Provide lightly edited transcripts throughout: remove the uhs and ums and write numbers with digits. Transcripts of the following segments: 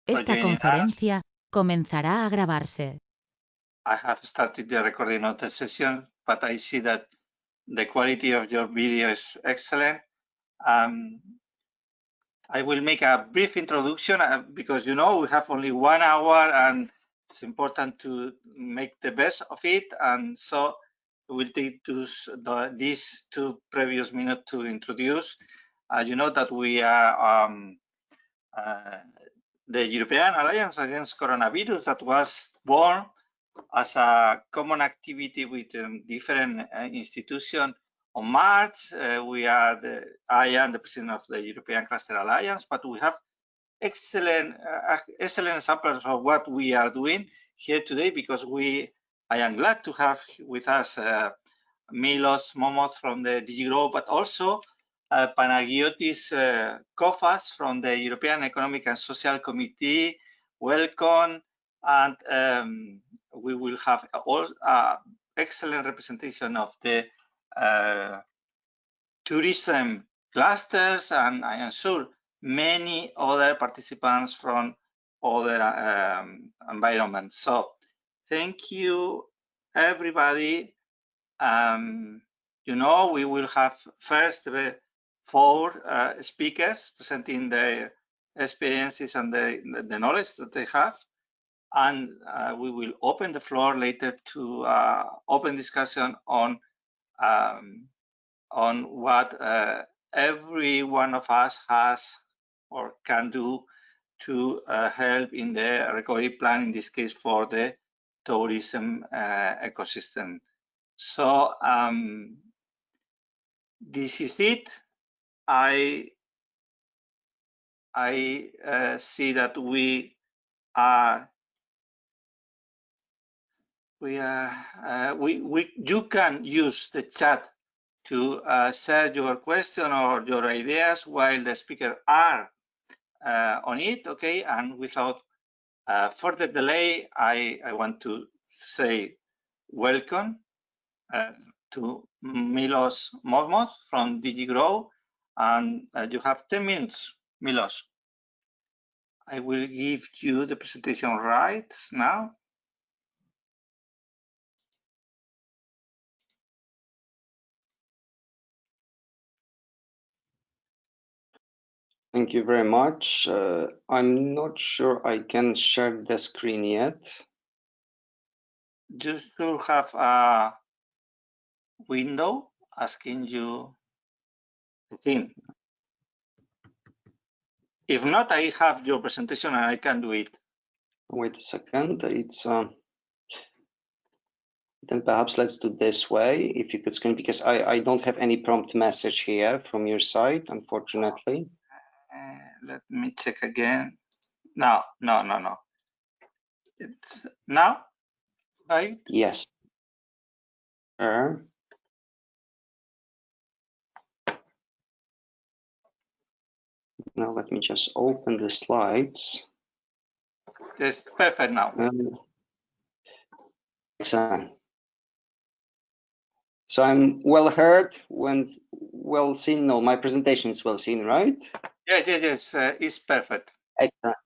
Esta conferencia comenzará a grabarse. I have started the recording of the session, but I see that the quality of your video is excellent. I will make a brief introduction because we have only 1 hour and it's important to make the best of it. And so we'll take these 2 previous minutes to introduce. You know that we are the European Alliance Against Coronavirus that was born as a common activity with different institutions. On March, I am the president of the European Cluster Alliance, but we have excellent examples of what we are doing here today because I am glad to have with us Milos Momos from the DG Grow, but also Panagiotis Kofas from the European Economic and Social Committee. Welcome, and we will have all excellent representation of the tourism clusters, and I am sure many other participants from other environments. So thank you, everybody. We will have first 4 speakers presenting their experiences and the knowledge that they have. And we will open the floor later to open discussion on what every one of us has or can do to help in the recovery plan, in this case for the tourism ecosystem. So this is it. I see that you can use the chat to share your question or your ideas while the speakers are on it, okay? And without further delay, I want to say welcome to Milos Momos from DG Grow, and you have 10 minutes, Milos. I will give you the presentation right now. Thank you very much. I'm not sure I can share the screen yet. You should have a window asking you the thing. If not, I have your presentation and I can do it. Wait a second. It's then perhaps let's do this way. If you could screen, because I don't have any prompt message here from your side, unfortunately. Let me check again. No. It's now, right? Yes. Now let me just open the slides. It's perfect now. Excellent. So I'm well heard, well seen. No, my presentation is well seen, right? Yes. It's perfect. Excellent.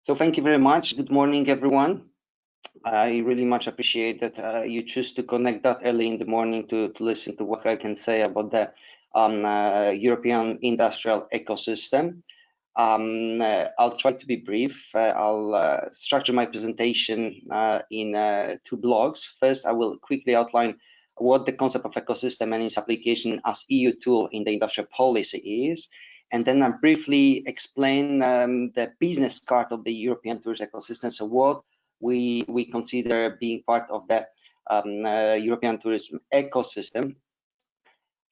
So thank you very much. Good morning, everyone. I really much appreciate that you choose to connect that early in the morning to listen to what I can say about the European industrial ecosystem. I'll try to be brief. I'll structure my presentation in 2 blocks. First, I will quickly outline what the concept of ecosystem and its application as EU tool in the industrial policy is. And then I'll briefly explain the business part of the European tourist ecosystem. So what we consider being part of the European tourism ecosystem.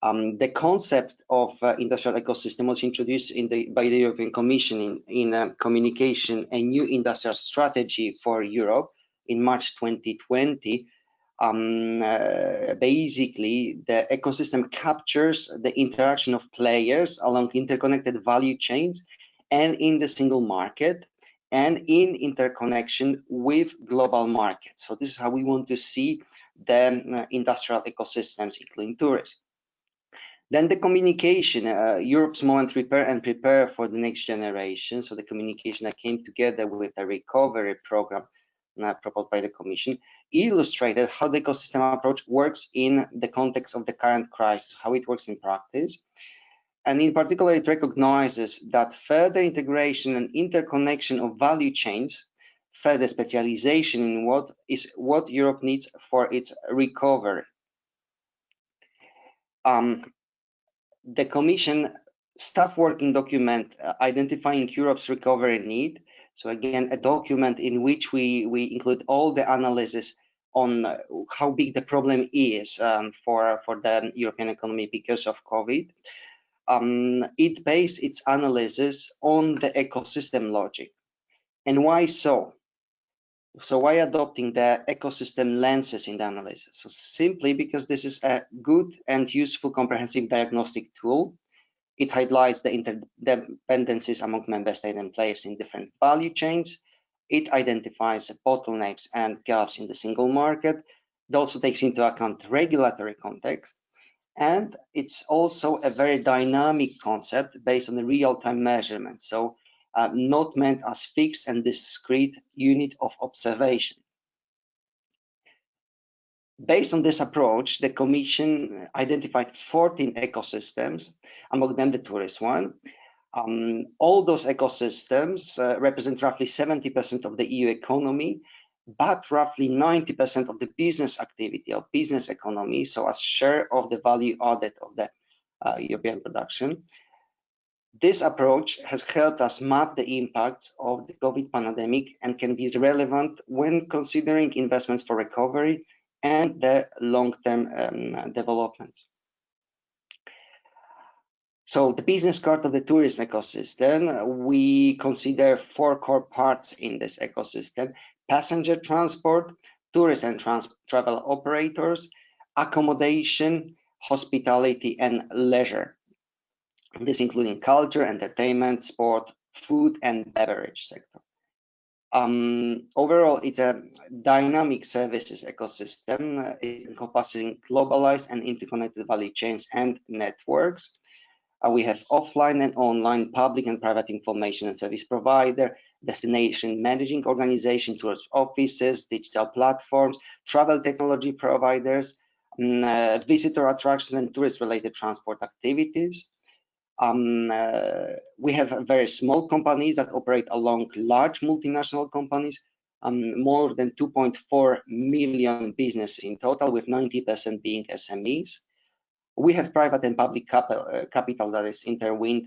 The concept of industrial ecosystem was introduced by the European Commission in communication, a new industrial strategy for Europe in March 2020. Basically, the ecosystem captures the interaction of players along interconnected value chains and in the single market and in interconnection with global markets. So this is how we want to see the industrial ecosystems, including tourism. Then the communication, Europe's moment repair and prepare for the next generation. So the communication that came together with a recovery program proposed by the Commission illustrated how the ecosystem approach works in the context of the current crisis, how it works in practice. And in particular, it recognizes that further integration and interconnection of value chains, further specialization in what Europe needs for its recovery. The Commission staff working document identifying Europe's recovery need. So again, a document in which we include all the analysis on how big the problem is for the European economy because of COVID. It based its analysis on the ecosystem logic. And why so? So why adopting the ecosystem lenses in the analysis? So simply because this is a good and useful comprehensive diagnostic tool. It highlights the interdependencies among member states and players in different value chains. It identifies bottlenecks and gaps in the single market. It also takes into account regulatory context. And it's also a very dynamic concept based on the real-time measurement. So not meant as fixed and discrete unit of observation. Based on this approach, the Commission identified 14 ecosystems, among them the tourist one. All those ecosystems represent roughly 70% of the EU economy, but roughly 90% of the business activity of business economy, so as share of the value added of the European production. This approach has helped us map the impacts of the COVID pandemic and can be relevant when considering investments for recovery and the long-term development. So the business part of the tourism ecosystem, we consider 4 core parts in this ecosystem: passenger transport, tourist and travel operators, accommodation, hospitality, and leisure. This including culture, entertainment, sport, food, and beverage sector. Overall, it's a dynamic services ecosystem encompassing globalized and interconnected value chains and networks. We have offline and online public and private information and service provider, destination managing organization, tourist offices, digital platforms, travel technology providers, visitor attraction and tourist-related transport activities. We have very small companies that operate along large multinational companies, more than 2.4 million businesses in total, with 90% being SMEs. We have private and public capital that is intertwined,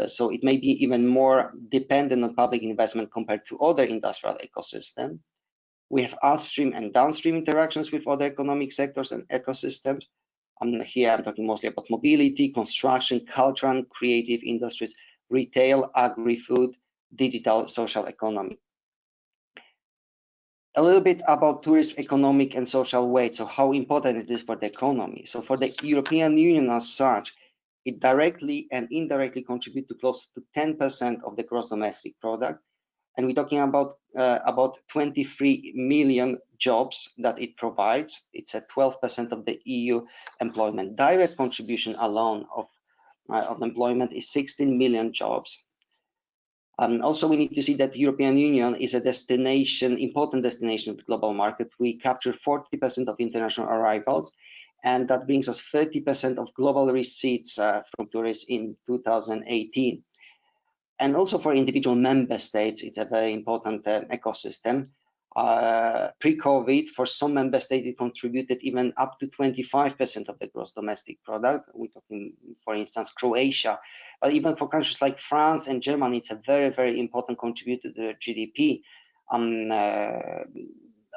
so it may be even more dependent on public investment compared to other industrial ecosystems. We have upstream and downstream interactions with other economic sectors and ecosystems. Here I'm talking mostly about mobility, construction, culture and creative industries, retail, agri-food, digital, social economy. A little bit about tourism economic and social weight, so how important it is for the economy. So for the European Union as such, it directly and indirectly contributes to close to 10% of the gross domestic product. And we're talking about 23 million jobs that it provides. It's at 12% of the EU employment. Direct contribution alone of employment is 16 million jobs. Also, we need to see that the European Union is a destination, important destination of the global market. We capture 40% of international arrivals, and that brings us 30% of global receipts from tourists in 2018. And also for individual member states, it's a very important ecosystem. Pre-COVID, for some member states, it contributed even up to 25% of the gross domestic product. We're talking, for instance, Croatia. But even for countries like France and Germany, it's a very, very important contributor to the GDP.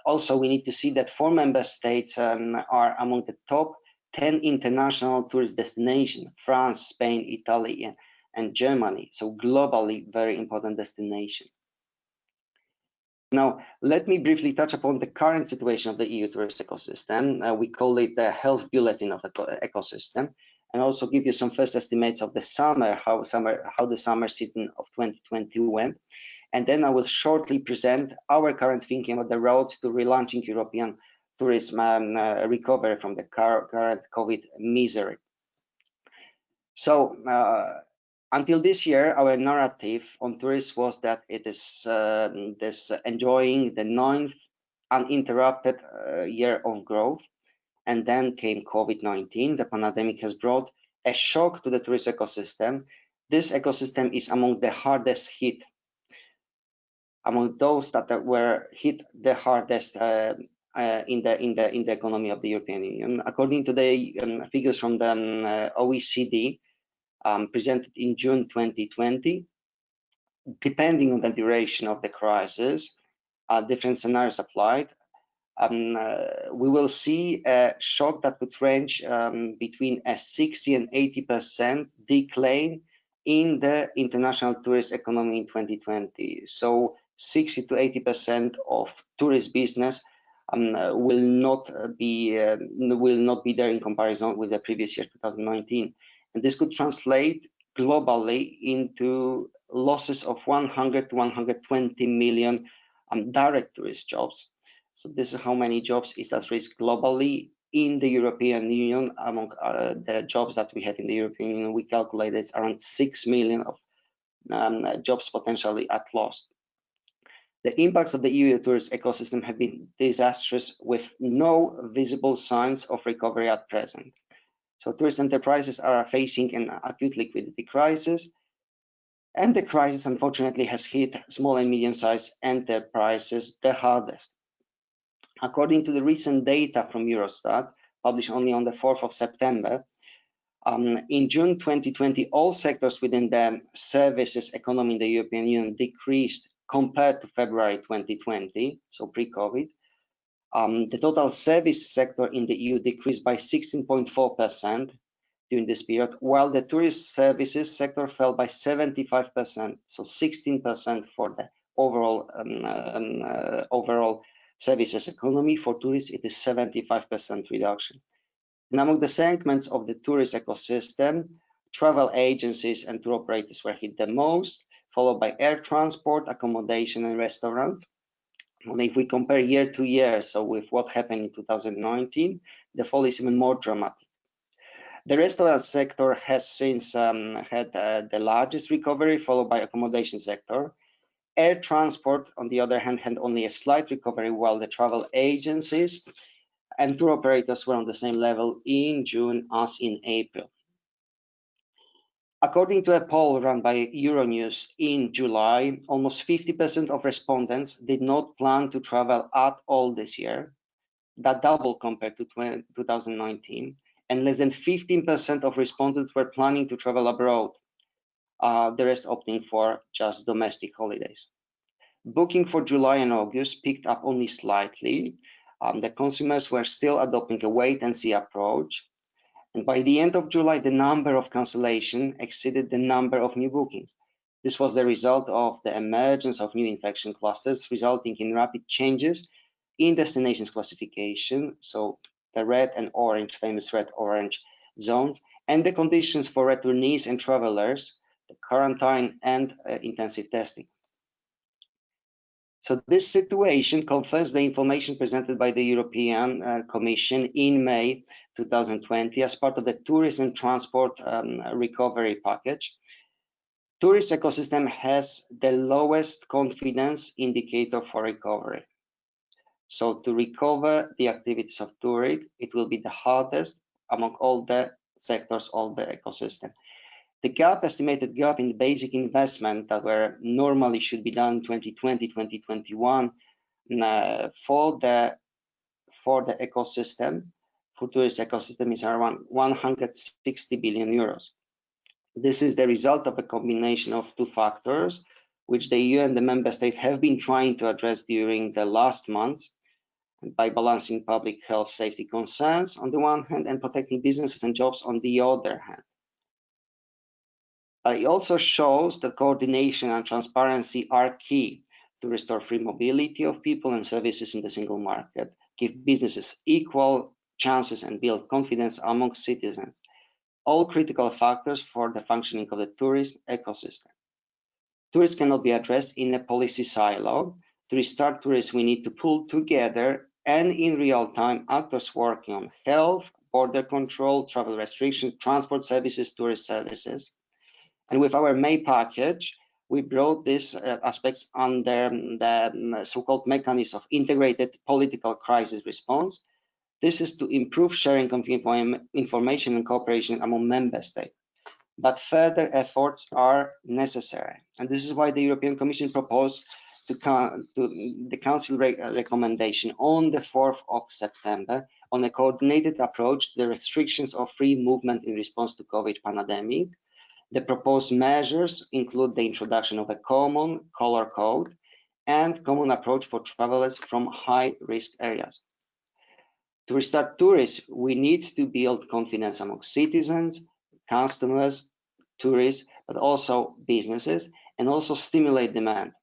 Also, we need to see that 4 member states are among the top 10 international tourist destinations: France, Spain, Italy, and Germany. So globally, very important destination. Now, let me briefly touch upon the current situation of the EU tourist ecosystem. We call it the health bulletin of the ecosystem, and also give you some first estimates of the summer, how the summer season of 2020 went. And then I will shortly present our current thinking about the road to relaunching European tourism recovery from the current COVID misery. So until this year, our narrative on tourism was that it is enjoying the 9th uninterrupted year of growth. And then came COVID-19. The pandemic has brought a shock to the tourist ecosystem. This ecosystem is among the hardest hit, among those that were hit the hardest in the economy of the European Union. According to the figures from the OECD presented in June 2020, depending on the duration of the crisis, different scenarios applied. We will see a shock that could range between a 60 and 80% decline in the international tourist economy in 2020. So 60 to 80% of tourist business will not be there in comparison with the previous year, 2019. And this could translate globally into losses of 100 to 120 million direct tourist jobs. So this is how many jobs is at risk globally in the European Union. Among the jobs that we have in the European Union, we calculate it's around 6 million of jobs potentially at loss. The impacts of the EU tourist ecosystem have been disastrous with no visible signs of recovery at present. So tourist enterprises are facing an acute liquidity crisis, and the crisis unfortunately has hit small and medium-sized enterprises the hardest. According to the recent data from Eurostat, published only on the 4th of September, in June 2020, all sectors within the services economy in the European Union decreased compared to February 2020, so pre-COVID. The total service sector in the EU decreased by 16.4% during this period, while the tourist services sector fell by 75%, so 16% for the overall services economy. For tourists, it is 75% reduction. And among the segments of the tourist ecosystem, travel agencies and tour operators were hit the most, followed by air transport, accommodation, and restaurants. And if we compare year to year, so with what happened in 2019, the fall is even more dramatic. The restaurant sector has since had the largest recovery, followed by accommodation sector. Air transport, on the other hand, had only a slight recovery, while the travel agencies and tour operators were on the same level in June as in April. According to a poll run by Euronews in July, almost 50% of respondents did not plan to travel at all this year. That doubled compared to 2019, and less than 15% of respondents were planning to travel abroad, the rest opting for just domestic holidays. Booking for July and August picked up only slightly. The consumers were still adopting a wait-and-see approach. And by the end of July, the number of cancellations exceeded the number of new bookings. This was the result of the emergence of new infection clusters, resulting in rapid changes in destinations classification, so the red and orange, famous red-orange zones, and the conditions for returnees and travelers, the quarantine and intensive testing. So this situation confirms the information presented by the European Commission in May 2020 as part of the tourism and transport recovery package. Tourist ecosystem has the lowest confidence indicator for recovery. So to recover the activities of tourism, it will be the hardest among all the sectors, all the ecosystem. The estimated gap in basic investment that were normally should be done 2020, 2021 for the ecosystem, for tourist ecosystem is around 160 billion euros. This is the result of a combination of two factors, which the EU and the member states have been trying to address during the last months by balancing public health safety concerns on the one hand and protecting businesses and jobs on the other hand. It also shows that coordination and transparency are key to restore free mobility of people and services in the single market, give businesses equal chances and build confidence among citizens, all critical factors for the functioning of the tourist ecosystem. Tourism cannot be addressed in a policy silo. To restart tourism, we need to pull together and in real time actors working on health, border control, travel restrictions, transport services, tourist services. And with our May package, we brought these aspects under the so-called mechanism of integrated political crisis response. This is to improve sharing of information and cooperation among member states. But further efforts are necessary. And this is why the European Commission proposed to the Council recommendation on the 4th of September on a coordinated approach to the restrictions of free movement in response to COVID pandemic. The proposed measures include the introduction of a common color code and common approach for travelers from high-risk areas. To restart tourism, we need to build confidence among citizens, customers, tourists, but also businesses, and also stimulate demand.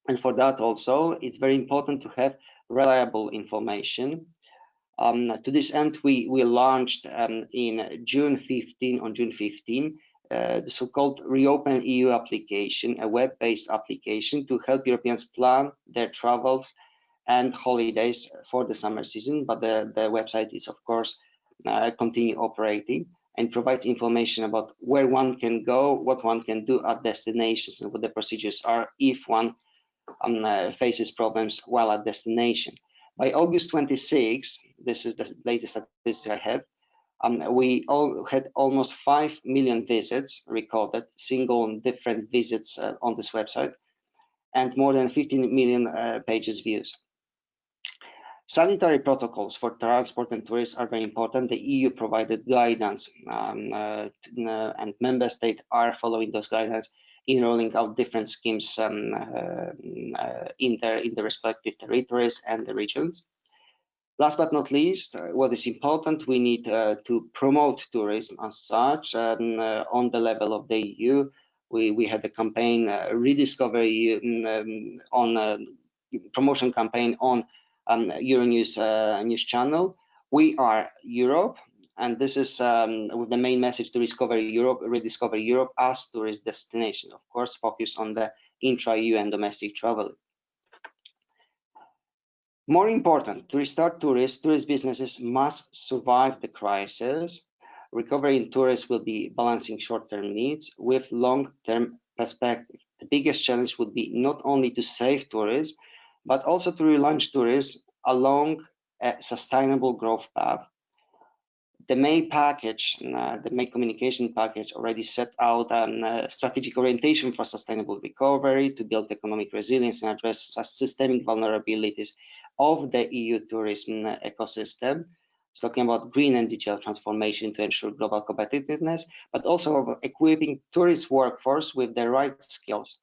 And for that also, it's very important to have reliable information. To this end, we launched on June 15, the so-called Reopen EU application, a web-based application to help Europeans plan their travels and holidays for the summer season. But the website is, of course, continue operating and provides information about where one can go, what one can do at destinations, and what the procedures are if one faces problems while at destination. By August 26, this is the latest statistics I have, we all had almost 5 million visits recorded, single and different visits on this website, and more than 15 million pages views. Sanitary protocols for transport and tourism are very important. The EU provided guidance, and member states are following those guidelines in rolling out different schemes in the respective territories and the regions. Last but not least, what is important, we need to promote tourism as such on the level of the EU. We had a campaign, rediscovery on promotion campaign on Euronews news channel. We are Europe, and this is with the main message to rediscover Europe as tourist destination. Of course, focus on the intra-EU and domestic travel. More important, to restart tourist businesses must survive the crisis. Recovery in tourism will be balancing short-term needs with long-term perspective. The biggest challenge would be not only to save tourism, but also to relaunch tourism along a sustainable growth path. The May package, the May communication package already set out a strategic orientation for sustainable recovery to build economic resilience and address systemic vulnerabilities of the EU tourism ecosystem. It's talking about green and digital transformation to ensure global competitiveness, but also of equipping tourist workforce with the right skills.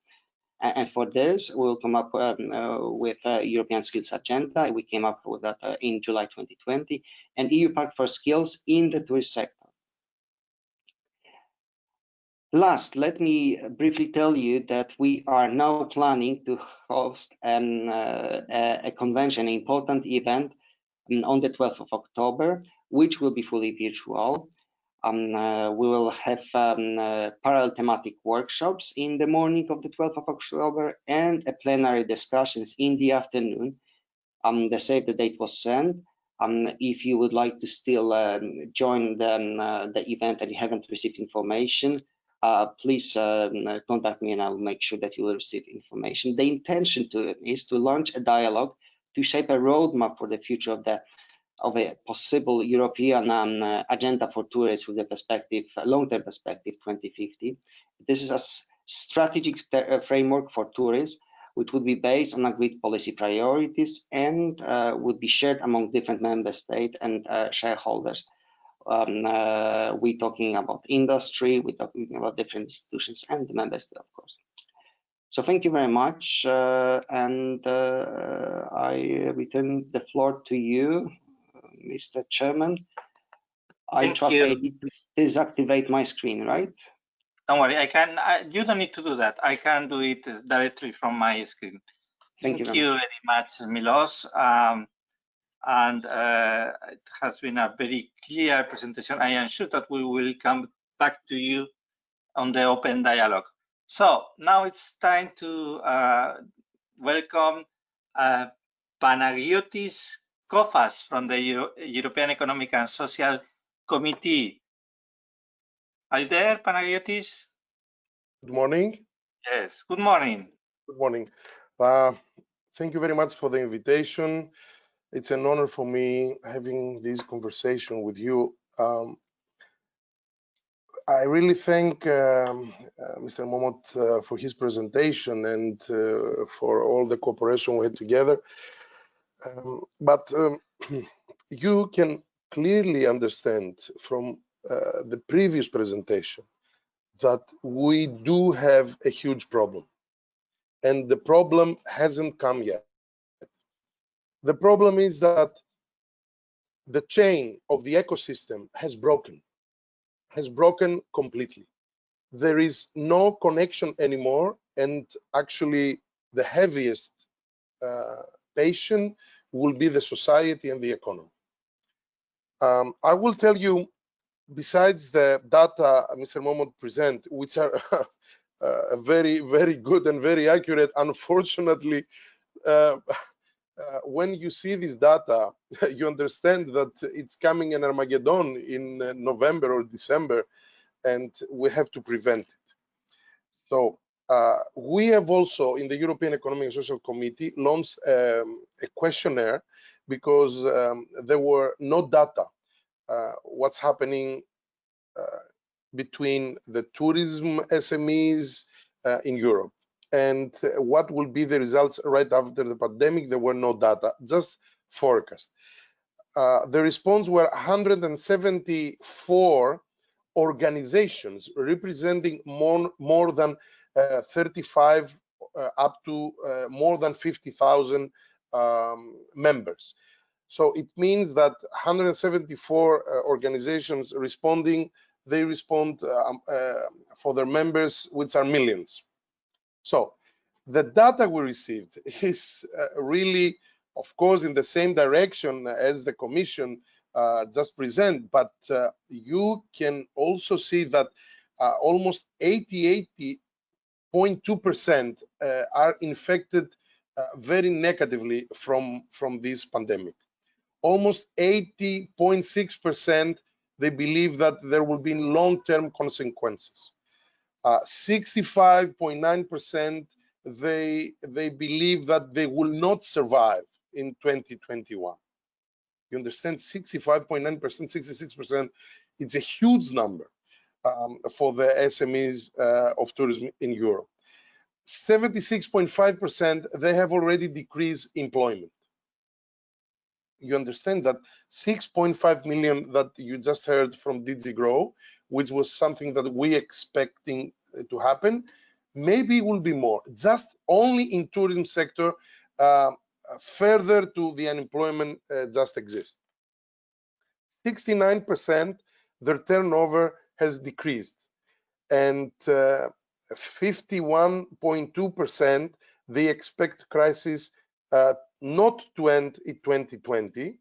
And for this, we'll come up with a European Skills Agenda. We came up with that in July 2020, and EU Pact for Skills in the tourist sector. Last, let me briefly tell you that we are now planning to host a convention, an important event on the 12th of October, which will be fully virtual. We will have parallel thematic workshops in the morning of the 12th of October and a plenary discussions in the afternoon. The save the date was sent. If you would like to still join the event and you haven't received information, please contact me and I will make sure that you will receive information. The intention is to launch a dialogue to shape a roadmap for the future of a possible European agenda for tourism with the long-term perspective 2050. This is a strategic framework for tourism, which would be based on agreed policy priorities and would be shared among different member states and shareholders. We're talking about industry, we're talking about different institutions and the member state, of course. So thank you very much, and I return the floor to you, Mr. Chairman. I trust I need to deactivate my screen, right? Don't worry, you don't need to do that. I can do it directly from my screen. Thank you very much, Milos. And it has been a very clear presentation. I am sure that we will come back to you on the open dialogue. So now it's time to welcome Panagiotis Kofas from the European Economic and Social Committee. Are you there, Panagiotis? Good morning. Yes, good morning. Good morning. Thank you very much for the invitation. It's an honor for me having this conversation with you. I really thank Mr. Momot for his presentation and for all the cooperation we had together. But you can clearly understand from the previous presentation that we do have a huge problem, and the problem hasn't come yet. The problem is that the chain of the ecosystem has broken completely. There is no connection anymore, and actually the heaviest patient will be the society and the economy. I will tell you, besides the data Mr. Momot present, which are very, very good and very accurate, unfortunately, when you see this data, you understand that it's coming an Armageddon in November or December, and we have to prevent it. So we have also, in the European Economic and Social Committee, launched a questionnaire because there were no data what's happening between the tourism SMEs in Europe and what will be the results right after the pandemic. There were no data, just forecast. The response were 174 organizations representing more than 35 up to more than 50,000 members. So it means that 174 organizations responding, they respond for their members, which are millions. So the data we received is really, of course, in the same direction as the Commission just present, but you can also see that almost 80.2% are infected very negatively from this pandemic. Almost 80.6% they believe that there will be long-term consequences. 65.9% they believe that they will not survive in 2021. You understand? 65.9%, 66%. It's a huge number for the SMEs of tourism in Europe. 76.5% they have already decreased employment. You understand that 6.5 million that you just heard from DG Grow, which was something that we expecting to happen, maybe will be more. Just only in tourism sector, further to the unemployment just exists. 69% their turnover has decreased, and 51.2% they expect crisis not to end in 2020,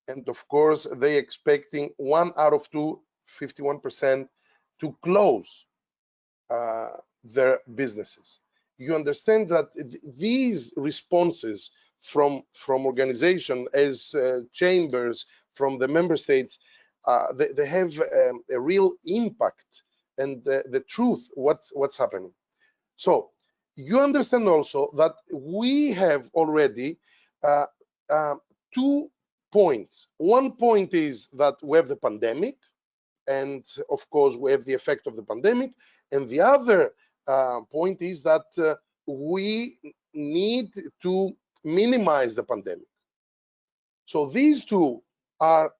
and of course they expecting 1 out of 2, 51%, to close their businesses. You understand that these responses from organization as chambers, from the member states, they have a real impact and the truth what's happening. So you understand also that we have already 2 points. One point is that we have the pandemic, and of course we have the effect of the pandemic, and the other point is that we need to minimize the pandemic. So these two are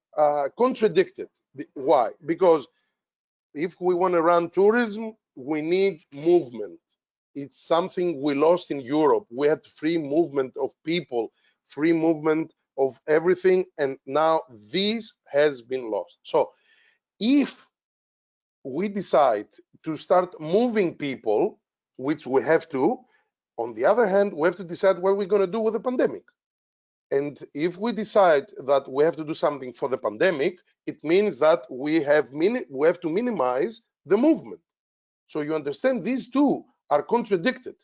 contradicted. Why? Because if we want to run tourism, we need movement. It's something we lost in Europe. We had free movement of people, free movement of everything, and now this has been lost. So if we decide to start moving people, which we have to, on the other hand, we have to decide what we're going to do with the pandemic. And if we decide that we have to do something for the pandemic, it means that we have to minimize the movement. So you understand, these two are contradicted.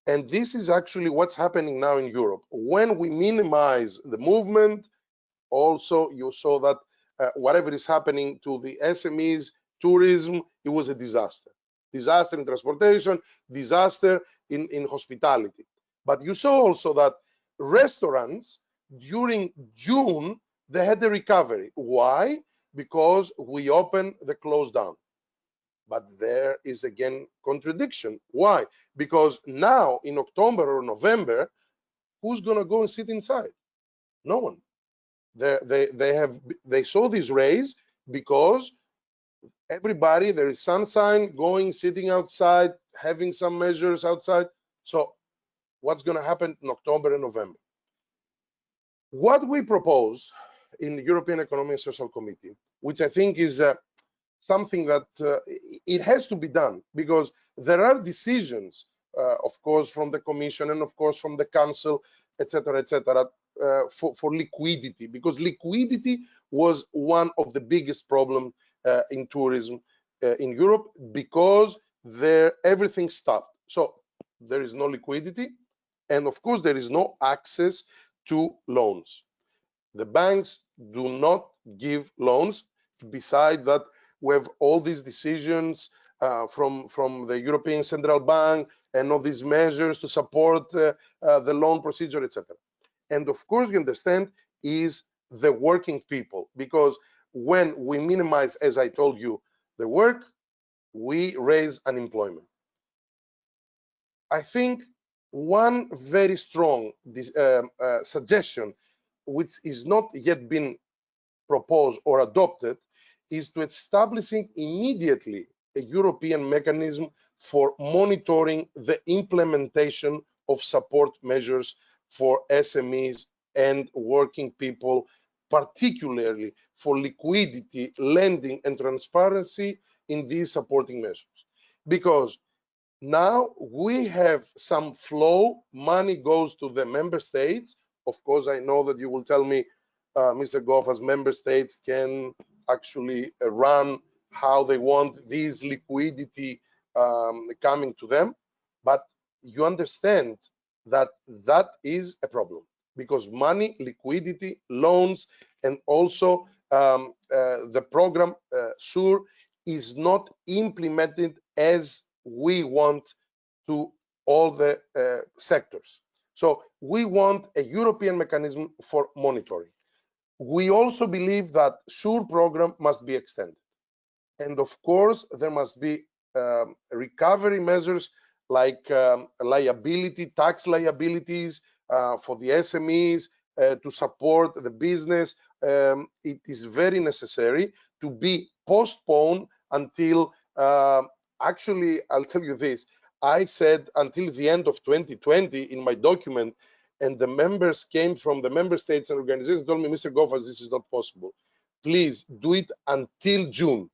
And this is actually what's happening now in Europe. When we minimize the movement, also you saw that whatever is happening to the SMEs, tourism, it was a disaster. Disaster in transportation, disaster in hospitality. But you saw also that restaurants during June, they had a recovery. Why? Because we opened the close down. But there is again contradiction. Why? Because now in October or November, who's going to go and sit inside? No one. They saw this raise because everybody, there is sunshine, going, sitting outside, having some measures outside. So what's going to happen in October and November? What we propose in the European Economic and Social Committee, which I think is something that it has to be done, because there are decisions, of course, from the Commission and of course from the Council, etc., for liquidity, because liquidity was one of the biggest problems in tourism in Europe, because everything stopped. So there is no liquidity, and of course there is no access to loans. The banks do not give loans. Beside that, we have all these decisions from the European Central Bank and all these measures to support the loan procedure, etc. And of course, you understand, is the working people, because when we minimize, as I told you, the work, we raise unemployment. I think one very strong suggestion, which is not yet been proposed or adopted, is to establishing immediately a European mechanism for monitoring the implementation of support measures for SMEs and working people, particularly for liquidity, lending, and transparency in these supporting measures. Because now we have some flow, money goes to the member states. Of course, I know that you will tell me, Mr. Goff, as member states can actually run how they want these liquidity coming to them. But you understand that that is a problem, because money, liquidity, loans, and also the program SURE is not implemented as we want to all the sectors. So we want a European mechanism for monitoring. We also believe that SURE program must be extended. And of course, there must be recovery measures like liability, tax liabilities for the SMEs to support the business. It is very necessary to be postponed until, actually, I'll tell you this, I said until the end of 2020 in my document, and the members came from the member states and organizations told me, Mr. Goffas, this is not possible. Please do it until June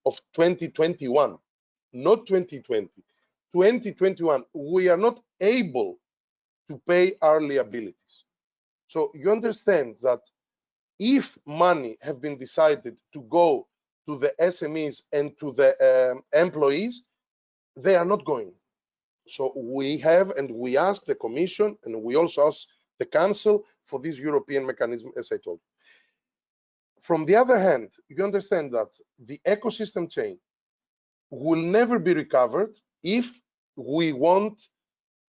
of 2021, not 2020. 2021, we are not able to pay our liabilities. So you understand that if money have been decided to go to the SMEs and to the employees, they are not going. So we have, and we ask the Commission, and we also ask the Council for this European mechanism, as I told you. From the other hand, you understand that the ecosystem chain will never be recovered if we want,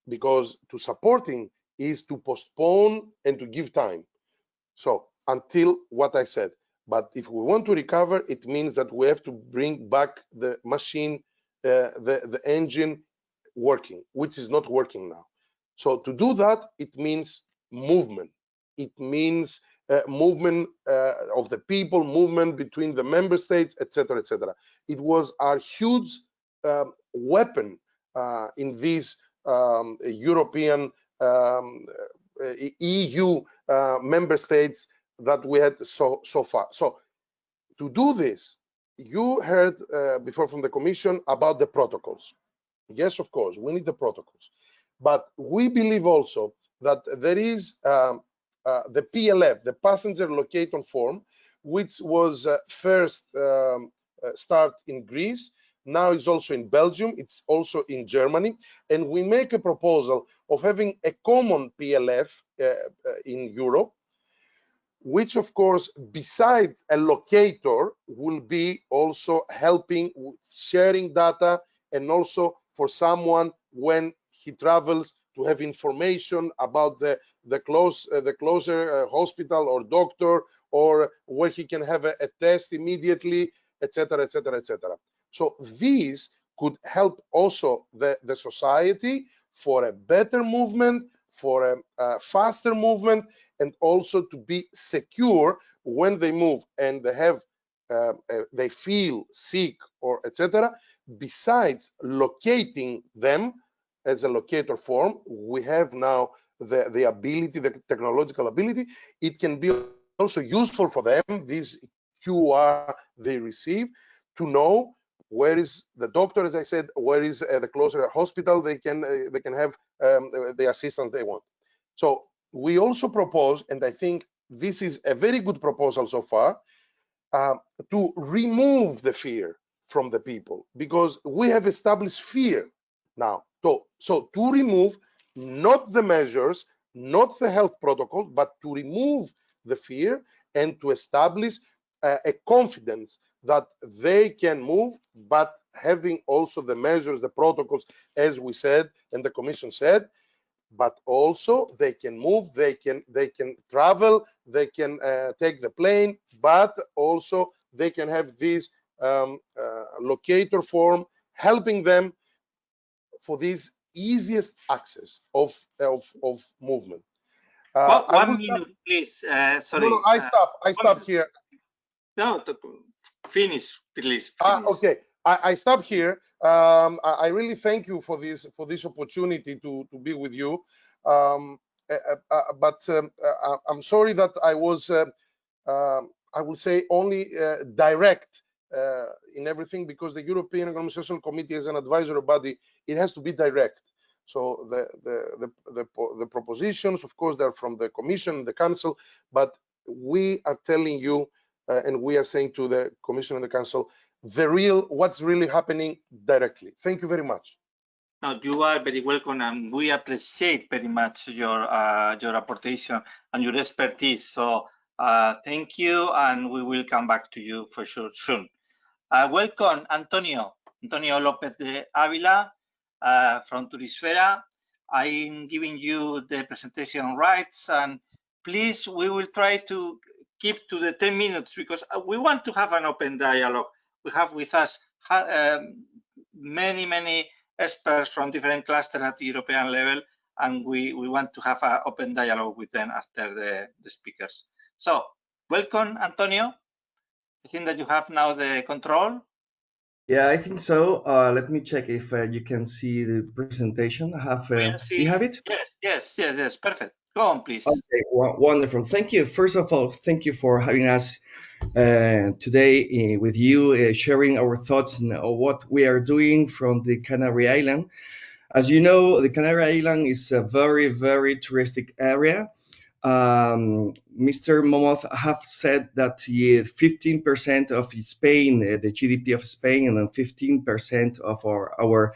because to supporting is to postpone and to give time. So until what I said, but if we want to recover, it means that we have to bring back the machine, the engine working, which is not working now. So to do that, it means movement. It means movement of the people, movement between the member states, etc., etc. It was our huge weapon in these European EU member states that we had so far. So to do this, you heard before from the Commission about the protocols. Yes, of course, we need the protocols. But we believe also that there is the PLF, the passenger locator form, which was first start in Greece, now is also in Belgium, it's also in Germany, and we make a proposal of having a common PLF in Europe, which of course, besides a locator, will be also helping with sharing data, and also for someone when he travels to have information about the closer hospital or doctor, or where he can have a test immediately, etc., etc., etc. So these could help also the society for a better movement, for a faster movement, and also to be secure when they move and they have they feel sick or etc. Besides locating them as a locator form, we have now the ability, the technological ability. It can be also useful for them, this QR they receive, to know where is the doctor, as I said, where is the closer hospital they can have the assistance they want. So we also propose, and I think this is a very good proposal so far, to remove the fear from the people, because we have established fear now. So to remove not the measures, not the health protocol, but to remove the fear and to establish a confidence that they can move, but having also the measures, the protocols, as we said, and the Commission said, but also they can move, they can travel, they can take the plane, but also they can have this locator form helping them for this easiest access of movement. One minute, please. Sorry. No, I stop here. No, finish, please. Finish. Okay, I stop here. I really thank you for this opportunity to be with you. But I'm sorry that I was, I will say, only direct in everything, because the European Economic Social Committee is an advisory body. It has to be direct. So the propositions, of course, they're from the Commission, the Council, but we are telling you, and we are saying to the Commission and the Council, what's really happening directly. Thank you very much. No, you are very welcome, and we appreciate very much your apportation and your expertise. So thank you, and we will come back to you for sure soon. Welcome, Antonio López de Ávila from Turisfera. I'm giving you the presentation rights, and please, we will try to keep to the 10 minutes because we want to have an open dialogue. We have with us many experts from different clusters at the European level, and we want to have an open dialogue with them after the speakers. So, welcome, Antonio. I think that you have now the control. Yeah, I think so. Let me check if you can see the presentation. Do you have it? Yes. Perfect. Go on, please. Okay, wonderful. Thank you. First of all, thank you for having us today with you, sharing our thoughts on what we are doing from the Canary Island. As you know, the Canary Island is a very touristic area. Mr. Momoth have said that 15% of Spain, the GDP of Spain, and then 15% of our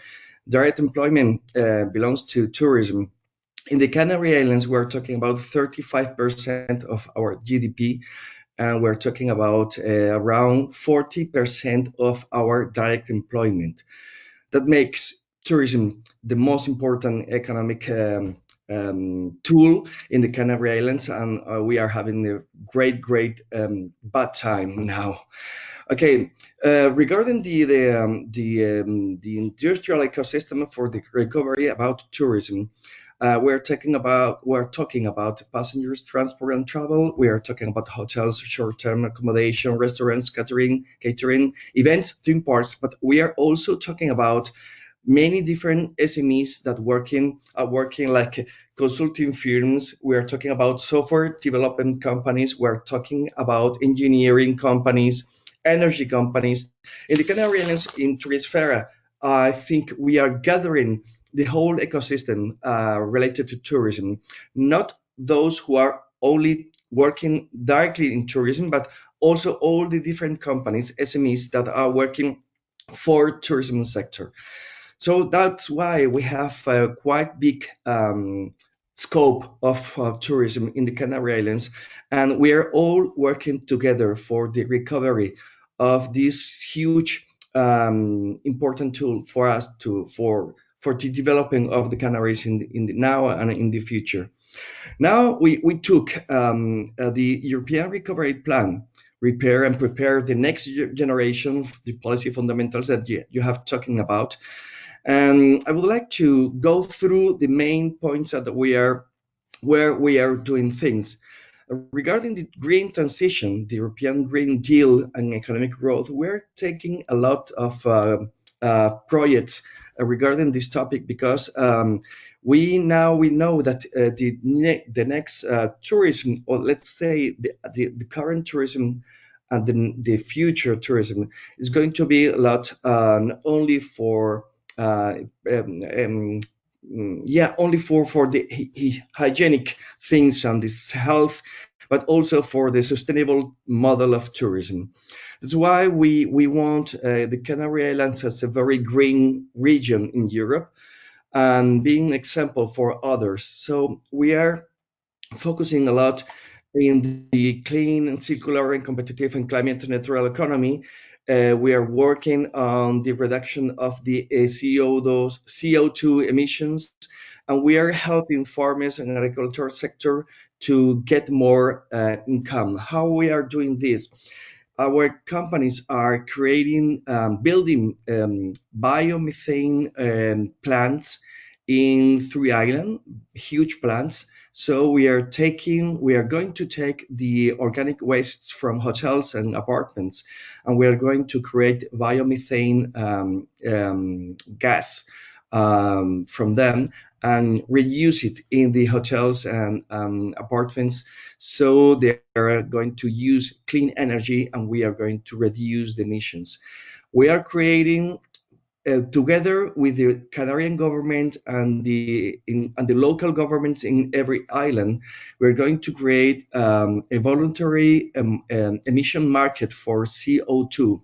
direct employment belongs to tourism. In the Canary Islands, we're talking about 35% of our GDP, and we're talking about around 40% of our direct employment. That makes tourism the most important economic tool in the Canary Islands, and we are having a great bad time now. Okay, regarding the industrial ecosystem for the recovery about tourism, we're talking about passengers, transport and travel. We are talking about hotels, short-term accommodation, restaurants, catering, events, theme parks. But we are also talking about many different SMEs that are working like consulting firms. We are talking about software development companies. We are talking about engineering companies, energy companies. In the Canary Islands, in Turisfera, I think we are gathering the whole ecosystem related to tourism, not those who are only working directly in tourism, but also all the different companies, SMEs, that are working for tourism sector. So that's why we have a quite big scope of tourism in the Canary Islands, and we are all working together for the recovery of this huge important tool for us for the developing of the Canaries in the now and in the future. Now we took the European Recovery Plan, repair and prepare the next generation, the policy fundamentals that you have talking about. And I would like to go through the main points that where we are doing things. Regarding the green transition, the European Green Deal and economic growth, we're taking a lot of projects regarding this topic because we know that the next tourism, or let's say the current tourism and the future tourism, is going to be a lot not only for uh, um, um, only for the hygienic things and this health, but also for the sustainable model of tourism. That's why we want the Canary Islands as a very green region in Europe and being an example for others. So we are focusing a lot in the clean and circular and competitive and climate neutral economy. We are working on the reduction of the CO2 emissions, and we are helping farmers and agriculture sector to get more income. How we are doing this? Our companies are creating, building biomethane plants in 3 islands, huge plants. So we are going to take the organic wastes from hotels and apartments, and we are going to create biomethane gas from them and reuse it in the hotels and apartments. So they are going to use clean energy, and we are going to reduce the emissions. We are creating together with the Canarian government and the local governments in every island, we're going to create a voluntary emission market for CO2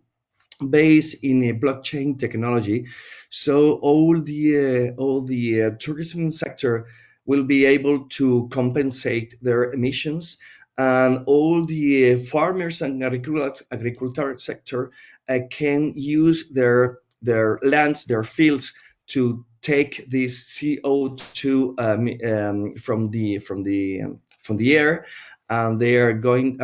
based in a blockchain technology. So all the tourism sector will be able to compensate their emissions, and all the farmers and agricultural sector can use their lands, their fields, to take this CO2 from the air, and they're going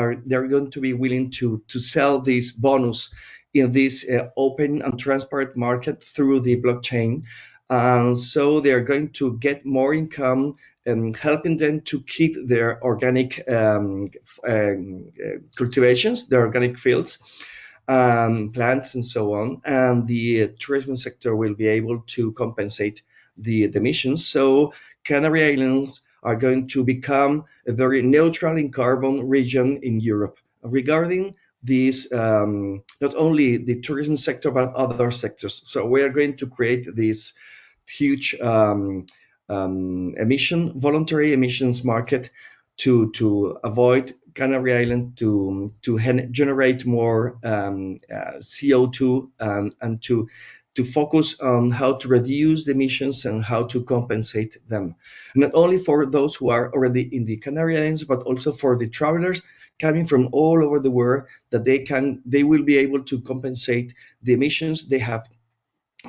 to be willing to sell this bonus in this open and transparent market through the blockchain. And so they are going to get more income and helping them to keep their organic cultivations, their organic fields, plants, and so on. And the tourism sector will be able to compensate the emissions. So Canary Islands are going to become a very neutral in carbon region in Europe. Regarding these, not only the tourism sector, but other sectors. So we are going to create this huge voluntary emissions market to avoid Canary Island to generate more CO2, and to focus on how to reduce the emissions and how to compensate them. Not only for those who are already in the Canary Islands, but also for the travelers coming from all over the world, that they will be able to compensate the emissions they have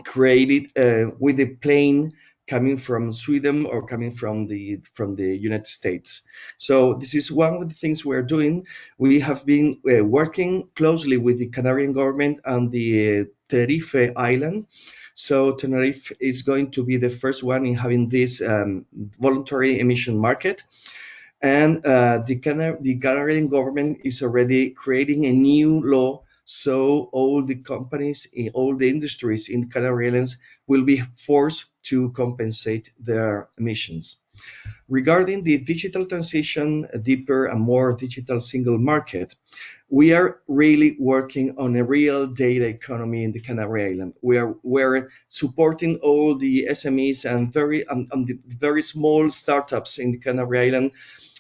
created with the plane coming from Sweden or coming from the United States. So this is one of the things we're doing. We have been working closely with the Canarian government and the Tenerife island. So Tenerife is going to be the first one in having this voluntary emission market. And the Canarian government is already creating a new law, so all the companies, in all the industries in Canary Islands will be forced to compensate their emissions. Regarding the digital transition, a deeper and more digital single market, we are really working on a real data economy in the Canary Island. We're supporting all the SMEs and the very small startups in the Canary Island,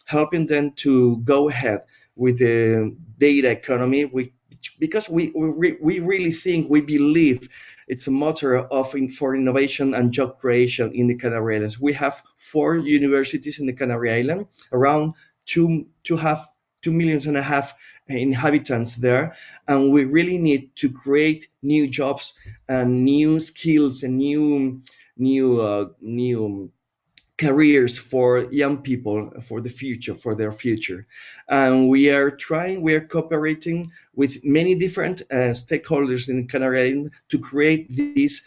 helping them to go ahead with the data economy, because we really think, we believe it's a motor for innovation and job creation in the Canary Islands. We have 4 universities in the Canary Island, around two 2.5 million inhabitants there, and we really need to create new jobs and new skills and new careers for young people for the future, for their future. And we are cooperating with many different stakeholders in Canary Island to create this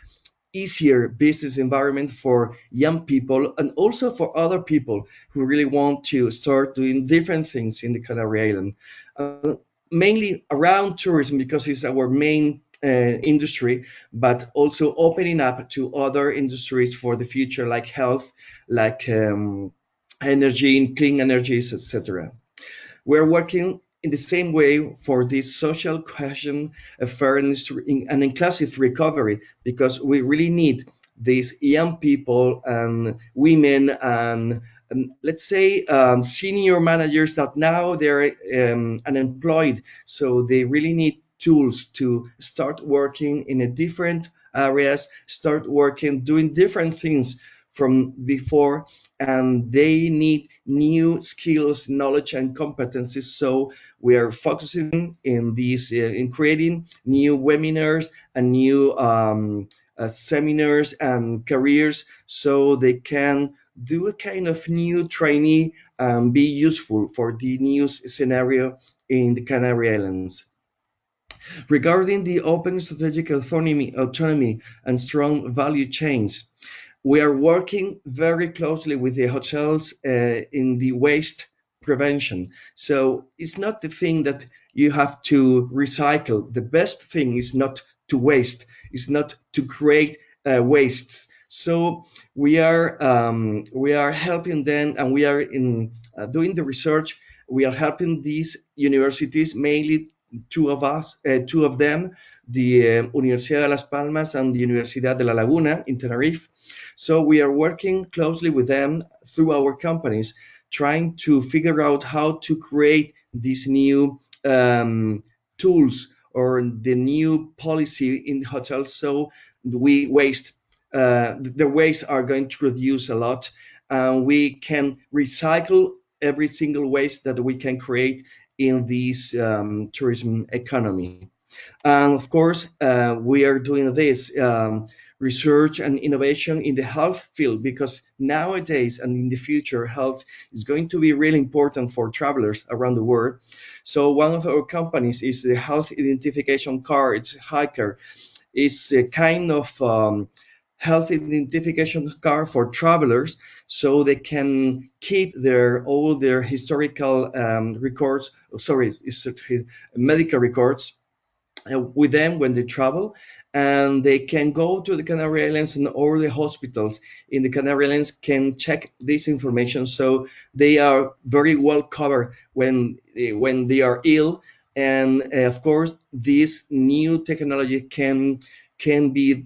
easier business environment for young people and also for other people who really want to start doing different things in the Canary Island. Mainly around tourism because it's our main industry, but also opening up to other industries for the future, like health, like energy, clean energies, etc. We're working in the same way for this social cohesion, fairness, and inclusive recovery, because we really need these young people and women and let's say senior managers that now they're unemployed, so they really need tools to start working in a different areas, start working, doing different things from before, and they need new skills, knowledge, and competencies. So we are focusing in these in creating new webinars and new seminars and careers, so they can do a kind of new trainee and be useful for the new scenario in the Canary Islands. Regarding the open strategic autonomy and strong value chains, we are working very closely with the hotels in the waste prevention. So it's not the thing that you have to recycle. The best thing is not to waste, is not to create wastes. So we are helping them, and we are in doing the research. We are helping these universities, mainly two of them, the Universidad de Las Palmas and the Universidad de La Laguna in Tenerife. So we are working closely with them through our companies, trying to figure out how to create these new tools or the new policy in hotels, so we waste the waste are going to reduce a lot, and we can recycle every single waste that we can create in this tourism economy. And of course, we are doing this research and innovation in the health field, because nowadays and in the future, health is going to be really important for travelers around the world. So one of our companies is the health identification card. It's Hiker. It's a kind of health identification card for travelers, so they can keep all their historical records. Sorry, medical records with them when they travel, and they can go to the Canary Islands, and all the hospitals in the Canary Islands can check this information, so they are very well covered when they are ill. And of course, this new technology can be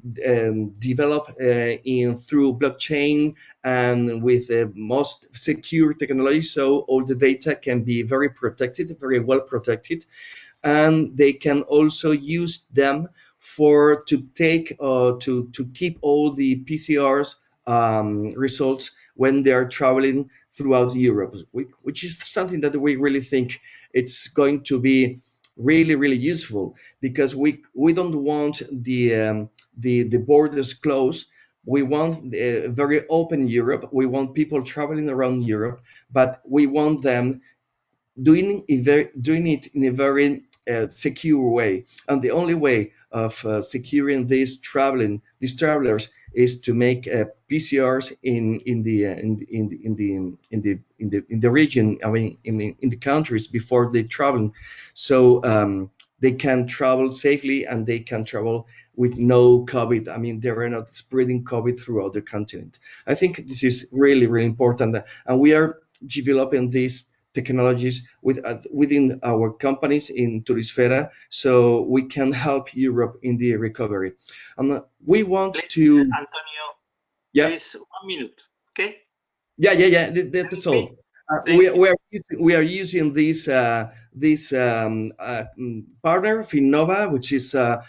developed in through blockchain and with the most secure technology, so all the data can be very protected, very well protected, and they can also use them for to take to keep all the PCRs results when they are traveling throughout Europe, which is something that we really think it's going to be really useful, because we don't want the borders closed. We want a very open Europe. We want people traveling around Europe, but we want them doing it in a very secure way. And the only way of securing these travelers is to make PCRs in the region. I mean, in the countries before they travel, so they can travel safely and they can travel with no COVID. I mean, they are not spreading COVID throughout the continent. I think this is really important, and we are developing these technologies within our companies in Turisfera, so we can help Europe in the recovery. We want Please, to, Antonio, yeah, please 1 minute, okay? yeah. That's all. We are using this partner Finnova, which is a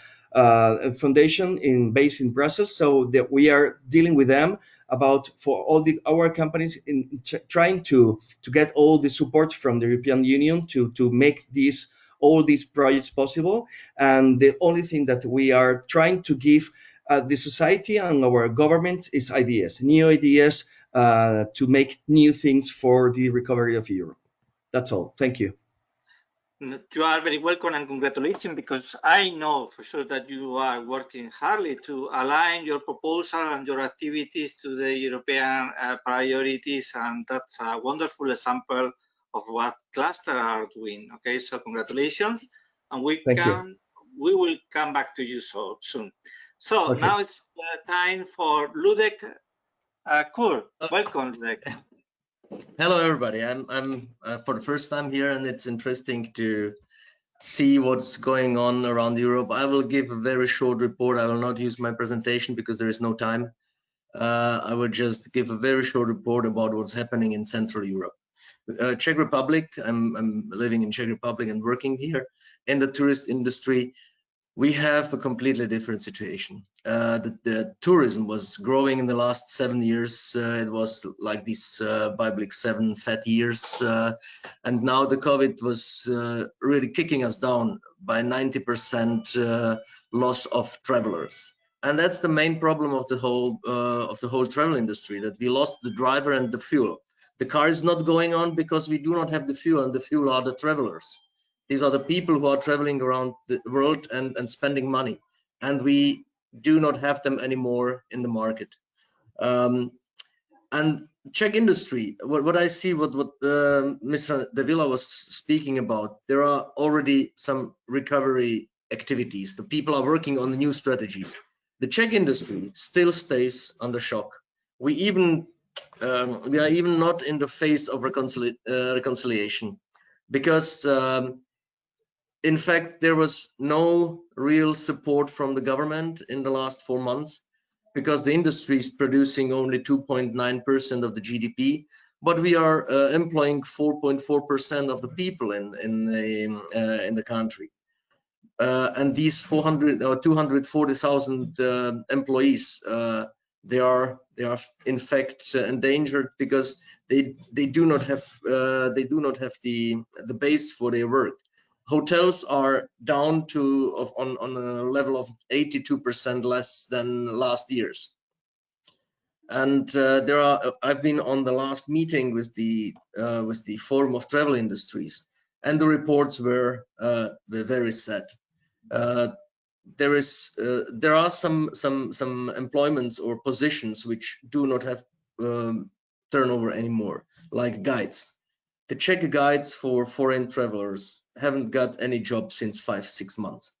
foundation based in Brussels. So that we are dealing with them about for all our companies in trying to get all the support from the European Union to make all these projects possible. And the only thing that we are trying to give the society and our government is ideas, new ideas, to make new things for the recovery of Europe. That's all. Thank you. You are very welcome and congratulations, because I know for sure that you are working hardly to align your proposal and your activities to the European priorities, and that's a wonderful example of what clusters are doing. Okay, so congratulations, and we will come back to you so soon. So okay. Now it's time for Ludek Kur. Welcome, Ludek. Hello, everybody. I'm for the first time here, and it's interesting to see what's going on around Europe. I will give a very short report. I will not use my presentation because there is no time. I will just give a very short report about what's happening in Central Europe. Czech Republic, I'm living in Czech Republic and working here in the tourist industry. We have a completely different situation. The tourism was growing in the last 7 years. It was like these biblical 7 fat years. And now the COVID was really kicking us down by 90% loss of travelers. And that's the main problem of the whole travel industry, that we lost the driver and the fuel. The car is not going on because we do not have the fuel, and the fuel are the travelers. These are the people who are traveling around the world and spending money, and we do not have them anymore in the market. And Czech industry, what I see, what Mr. De Villa was speaking about, there are already some recovery activities. The people are working on the new strategies. The Czech industry still stays under shock. We are even not in the phase of reconciliation, because in fact, there was no real support from the government in the last 4 months, because the industry is producing only 2.9% of the GDP, but we are employing 4.4% of the people in the country. And these 240,000 employees, they are in fact endangered, because they do not have the base for their work. Hotels are down to on a level of 82% less than last year's. And I've been on the last meeting with the Forum of Travel Industries, and the reports were very sad. There are some employments or positions which do not have turnover anymore, like guides. The Czech guides for foreign travelers haven't got any job since 5-6 months,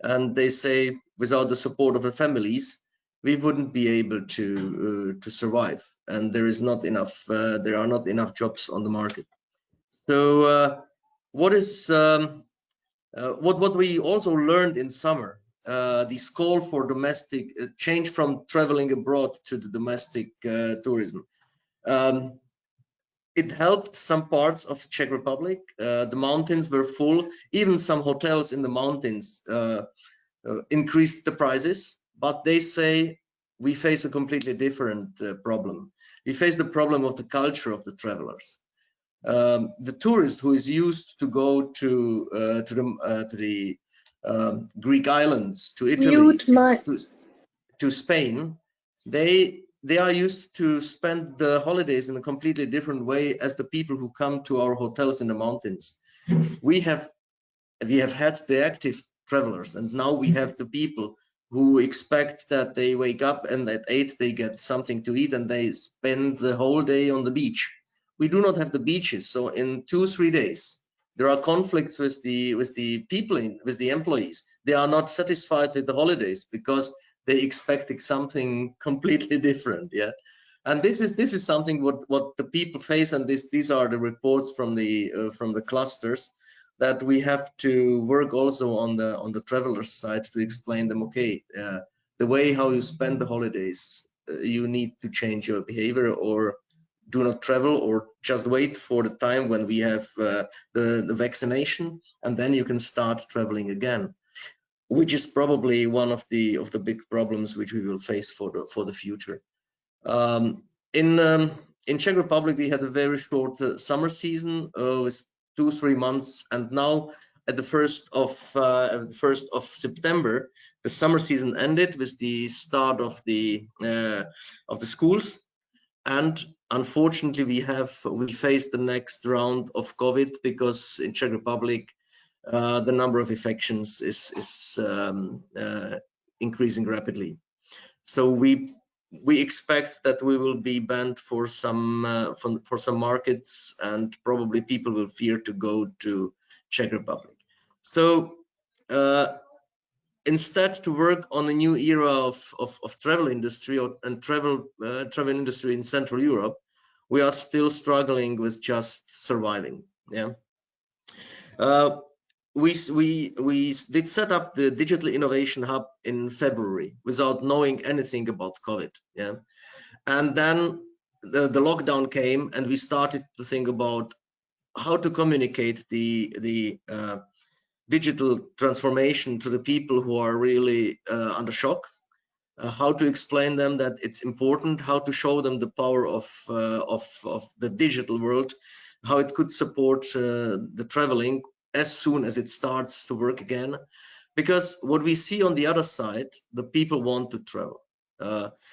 and they say without the support of the families, we wouldn't be able to survive, and there are not enough jobs on the market. So what we also learned in summer, this call for domestic change from traveling abroad to the domestic tourism. It helped some parts of Czech Republic. The mountains were full. Even some hotels in the mountains increased the prices, but they say we face a completely different problem. We face the problem of the culture of the travelers. The tourist who is used to go to the Greek islands, to Italy, to Spain, they are used to spend the holidays in a completely different way as the people who come to our hotels in the mountains. We have had the active travelers, and now we have the people who expect that they wake up and at 8 they get something to eat and they spend the whole day on the beach. We do not have the beaches, so in 2-3 days there are conflicts with the people, with the employees. They are not satisfied with the holidays because they expected something completely different. Yeah, and this is something what the people face, and these are the reports from the clusters, that we have to work also on the traveler side to explain them, okay, the way how you spend the holidays, you need to change your behavior, or do not travel or just wait for the time when we have the vaccination, and then you can start traveling again, which is probably one of the big problems which we will face for the future. In Czech Republic, we had a very short summer season with 2-3 months, and now at the 1st of September, the summer season ended with the start of the schools, and unfortunately we faced the next round of COVID, because in Czech Republic the number of infections is increasing rapidly. So we expect that we will be banned for some markets, and probably people will fear to go to Czech Republic. So instead, to work on a new era of travel industry and travel industry in Central Europe, we are still struggling with just surviving. Yeah. We did set up the Digital Innovation Hub in February without knowing anything about COVID. Yeah. And then the lockdown came, and we started to think about how to communicate the digital transformation to the people who are really under shock, how to explain them that it's important, how to show them the power of the digital world, how it could support the traveling as soon as it starts to work again. Because what we see on the other side, the people want to travel.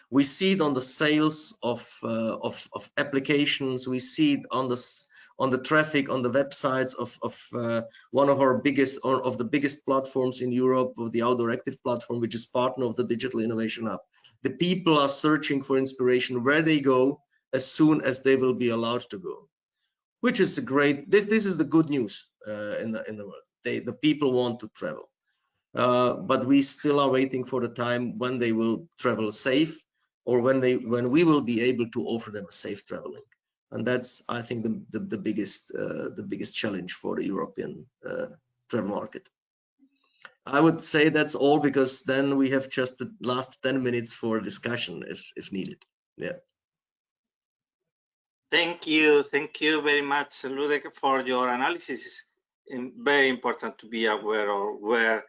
We see it on the sales of applications. We see it on the traffic on the websites of one of our biggest platforms in Europe, of the Outdoor Active platform, which is partner of the Digital Innovation Hub. The people are searching for inspiration where they go as soon as they will be allowed to go, which is a great. This is the good news in the world. The people want to travel. But we still are waiting for the time when they will travel safe, or when we will be able to offer them a safe traveling, and that's, I think, the biggest challenge for the European travel market. I would say that's all, because then we have just the last 10 minutes for discussion if needed. Yeah. Thank you very much, Ludek, for your analysis. It's very important to be aware of where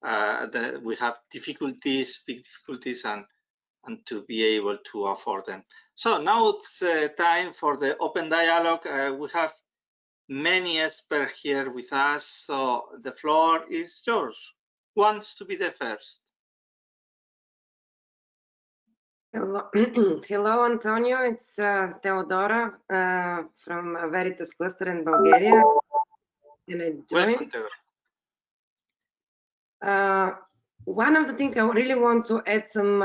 that we have difficulties, big difficulties, and to be able to afford them. So now it's time for the open dialogue. We have many experts here with us, so the floor is yours. Who wants to be the first? Hello, hello, Antonio. It's Teodora from Veritas Cluster in Bulgaria. Can I join? One of the things I really want to add some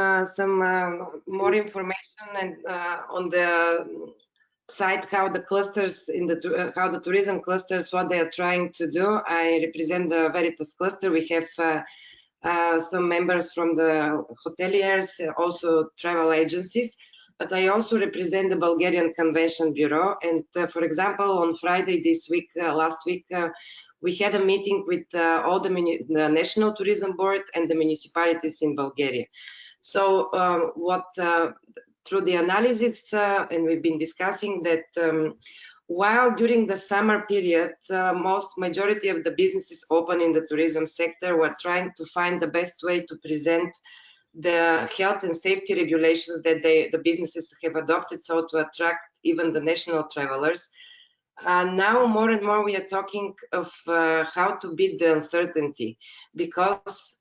more information and on the side how the clusters how the tourism clusters, what they are trying to do. I represent the Veritas Cluster. We have some members from the hoteliers, also travel agencies, but I also represent the Bulgarian Convention Bureau. And for example, on Friday this week, last week, we had a meeting with all the National Tourism Board and the municipalities in Bulgaria. So through the analysis, and we've been discussing that while during the summer period, majority of the businesses open in the tourism sector were trying to find the best way to present the health and safety regulations that the businesses have adopted, so to attract even the national travelers. Now more and more we are talking of how to beat the uncertainty, because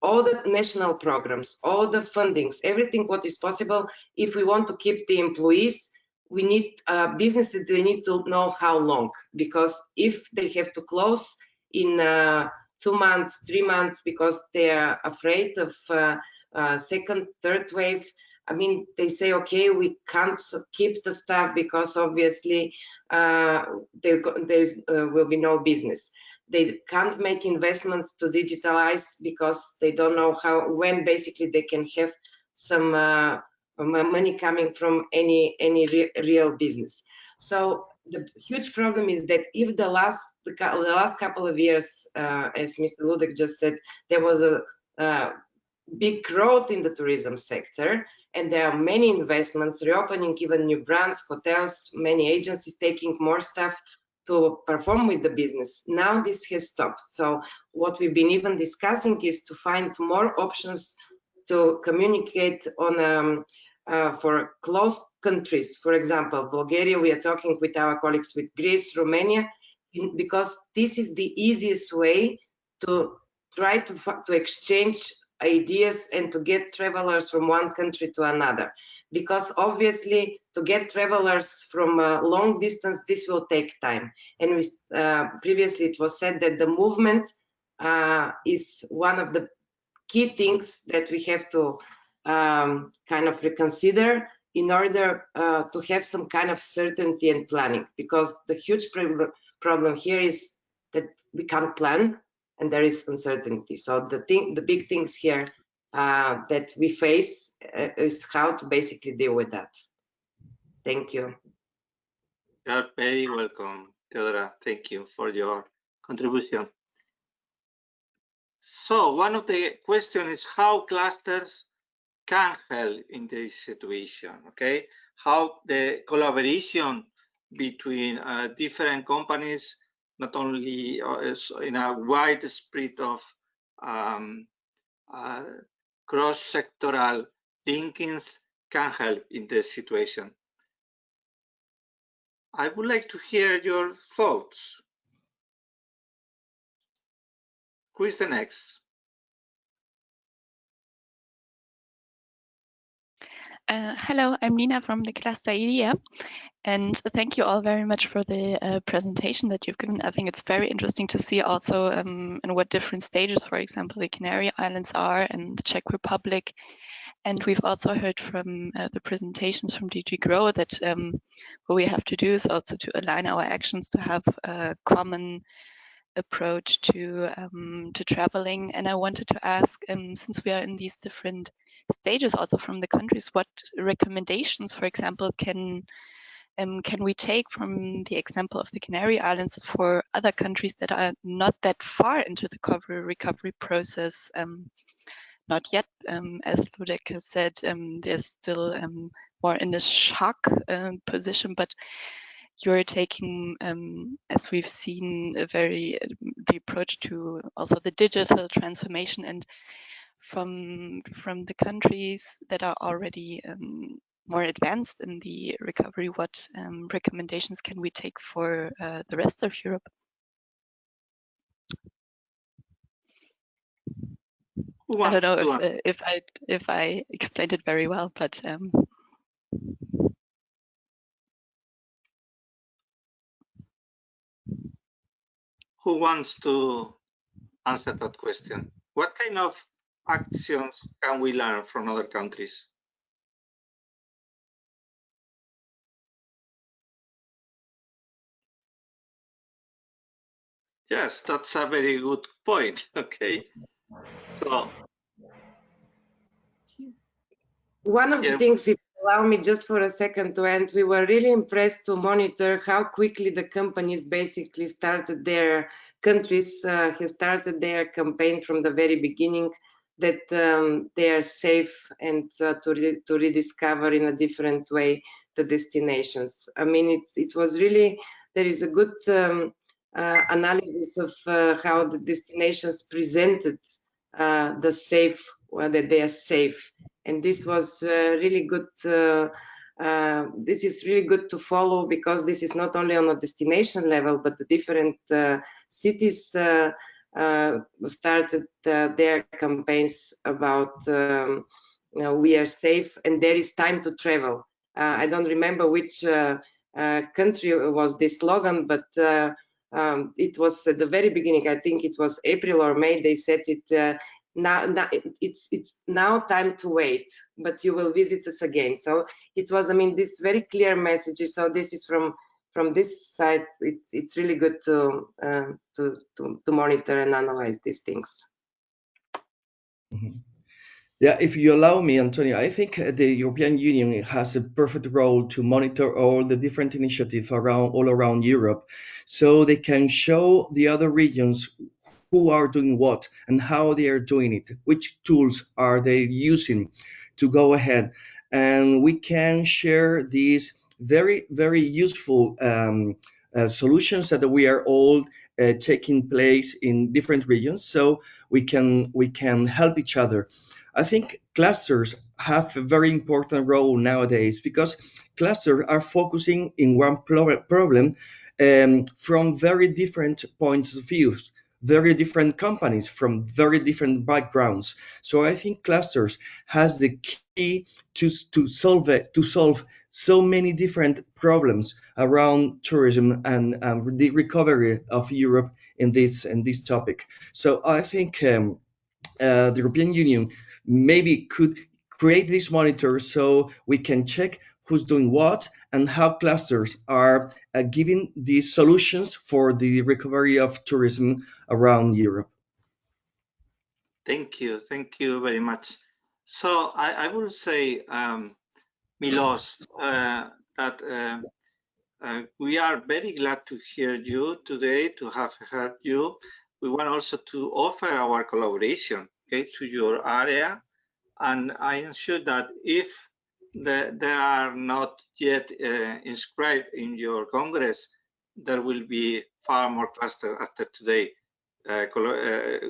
all the national programs, all the fundings, everything what is possible, if we want to keep the employees, we need businesses, they need to know how long, because if they have to close in 2 months, 3 months, because they are afraid of second, third wave, I mean, they say, okay, we can't keep the staff because obviously there will be no business. They can't make investments to digitalize because they don't know when basically they can have some money coming from any real business. So the huge problem is that if the last couple of years, as Mr. Ludek just said, there was a big growth in the tourism sector, and there are many investments, reopening even new brands, hotels, many agencies taking more staff to perform with the business. Now this has stopped. So what we've been even discussing is to find more options to communicate on for close countries. For example, Bulgaria, we are talking with our colleagues with Greece, Romania, because this is the easiest way to try to exchange ideas and to get travelers from one country to another. Because obviously to get travelers from a long distance, this will take time. And we, previously it was said that the movement is one of the key things that we have to kind of reconsider in order to have some kind of certainty and planning, because the huge problem here is that we can't plan and there is uncertainty. So the big things here that we face is how to basically deal with that. Thank you. You're very welcome, Theodora. Thank you for your contribution. So one of the questions is how clusters can help in this situation, okay? How the collaboration between different companies, not only in a wide spread of cross-sectoral linkings, can help in this situation. I would like to hear your thoughts. Who is the next? Hello, I'm Nina from the cluster idea, and thank you all very much for the presentation that you've given. I think it's very interesting to see also in what different stages, for example, the Canary Islands are and the Czech Republic. And we've also heard from the presentations from DG Grow that what we have to do is also to align our actions to have a common approach to traveling. And I wanted to ask, since we are in these different stages also from the countries, what recommendations, for example, can we take from the example of the Canary Islands for other countries that are not that far into the recovery process? Not yet, as Ludek has said, they're still more in a shock position, but you're taking, as we've seen, the approach to also the digital transformation, and from the countries that are already more advanced in the recovery, what recommendations can we take for the rest of Europe? I don't know if I explained it very well, but who wants to answer that question? What kind of actions can we learn from other countries? Yes, that's a very good point. Okay. So one of the things, if you allow me just for a second to end, we were really impressed to monitor how quickly the companies basically started their countries, has started their campaign from the very beginning, that they are safe and to rediscover in a different way the destinations. I mean, it was really, there is a good analysis of how the destinations presented the safe, that they are safe. And this was really good. This is really good to follow, because this is not only on a destination level, but the different cities started their campaigns about we are safe and there is time to travel. I don't remember which country was this slogan, but it was at the very beginning. I think it was April or May. They said it. Now it's now time to wait, but you will visit us again. So it was, I mean, this very clear messages. So this is from this side. It's really good to monitor and analyze these things. Mm-hmm. Yeah, if you allow me, Antonio, I think the European Union has a perfect role to monitor all the different initiatives all around Europe, so they can show the other regions who are doing what and how they are doing it, which tools are they using to go ahead, and we can share these very useful solutions that we are all taking place in different regions, so we can help each other. I think clusters have a very important role nowadays because clusters are focusing in one problem from very different points of view, very different companies from very different backgrounds. So I think clusters has the key to solve so many different problems around tourism and the recovery of Europe in this topic. So I think the European Union maybe could create this monitor so we can check who's doing what and how clusters are giving the solutions for the recovery of tourism around Europe. Thank you very much. So I will say, Milos, that we are very glad to hear you today, to have heard you. We want also to offer our collaboration, okay, to your area. And I am sure that if there are not yet inscribed in your Congress, there will be far more clusters after today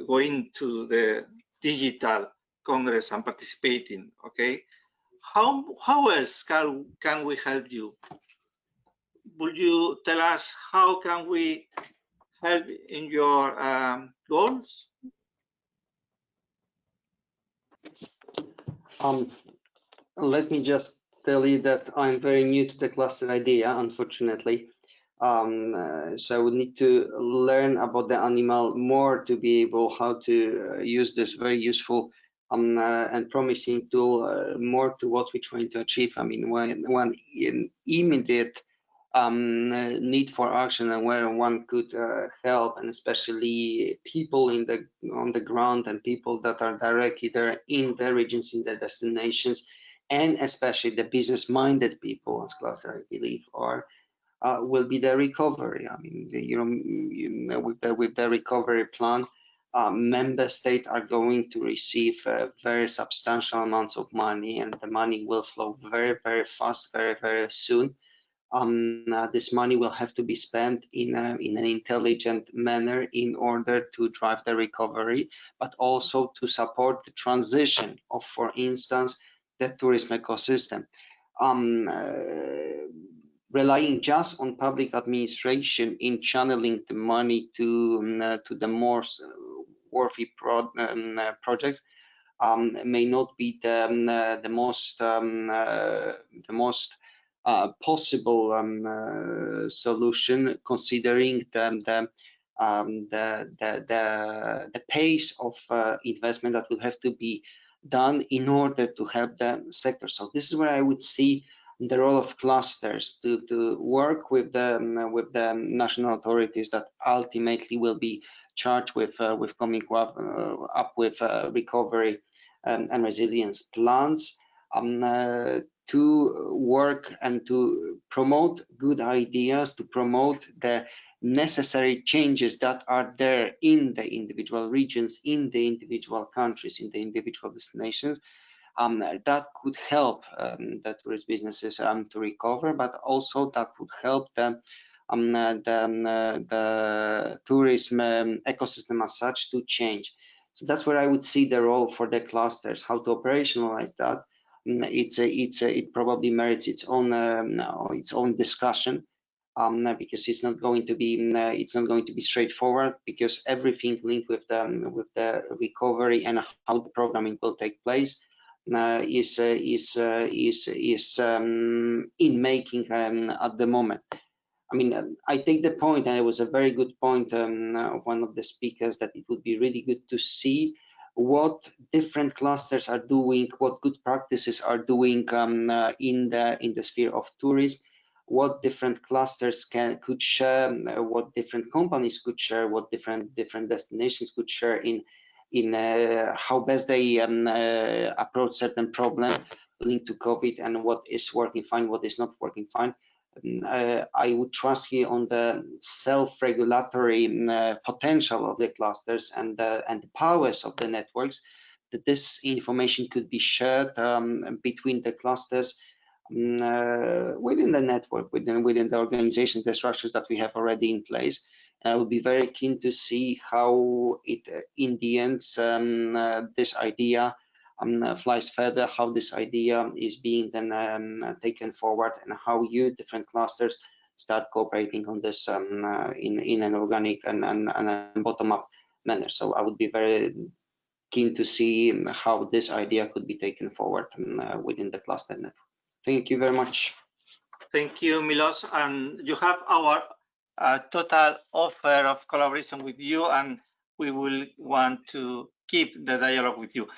going to the digital Congress and participating, okay? How else can we help you? Would you tell us how can we help in your goals? Let me just tell you that I'm very new to the cluster idea, unfortunately. So I would need to learn about the animal more to be able how to use this very useful and promising tool more to what we're trying to achieve. I mean, one immediate need for action and where one could help, and especially people on the ground and people that are directly there in the regions, in the destinations, and especially the business-minded people, as cluster I believe are, will be the recovery. I mean, with the recovery plan, member states are going to receive very substantial amounts of money, and the money will flow very fast, very soon. This money will have to be spent in an intelligent manner in order to drive the recovery, but also to support the transition of, for instance, the tourism ecosystem. Relying just on public administration in channeling the money to the more worthy projects may not be the most possible solution, considering the pace of investment that will have to be done in order to help the sector. So this is where I would see the role of clusters to work with the national authorities that ultimately will be charged with coming up with recovery and resilience plans, to work and to promote good ideas, to promote the necessary changes that are there in the individual regions, in the individual countries, in the individual destinations, that could help the tourist businesses to recover, but also that would help the tourism ecosystem as such to change. So that's where I would see the role for the clusters, how to operationalize that. It probably merits its own discussion, because it's not going to be straightforward, because everything linked with the recovery and how the programming will take place is in making at the moment. I mean, I take the point, and it was a very good point of one of the speakers, that it would be really good to see what different clusters are doing, what good practices are doing in the sphere of tourism, what different clusters could share, what different companies could share, what different destinations could share in how best they approach certain problems linked to COVID, and what is working fine, what is not working fine. I would trust here on the self-regulatory potential of the clusters and the powers of the networks, that this information could be shared between the clusters within the network, within the organization, the structures that we have already in place. I would be very keen to see how it, in the end, this idea flies further, how this idea is being then taken forward, and how you, different clusters, start cooperating on this in an organic and a bottom-up manner. So I would be very keen to see how this idea could be taken forward within the cluster network. Thank you very much. Thank you, Milos. And you have our total offer of collaboration with you, and we will want to keep the dialogue with you.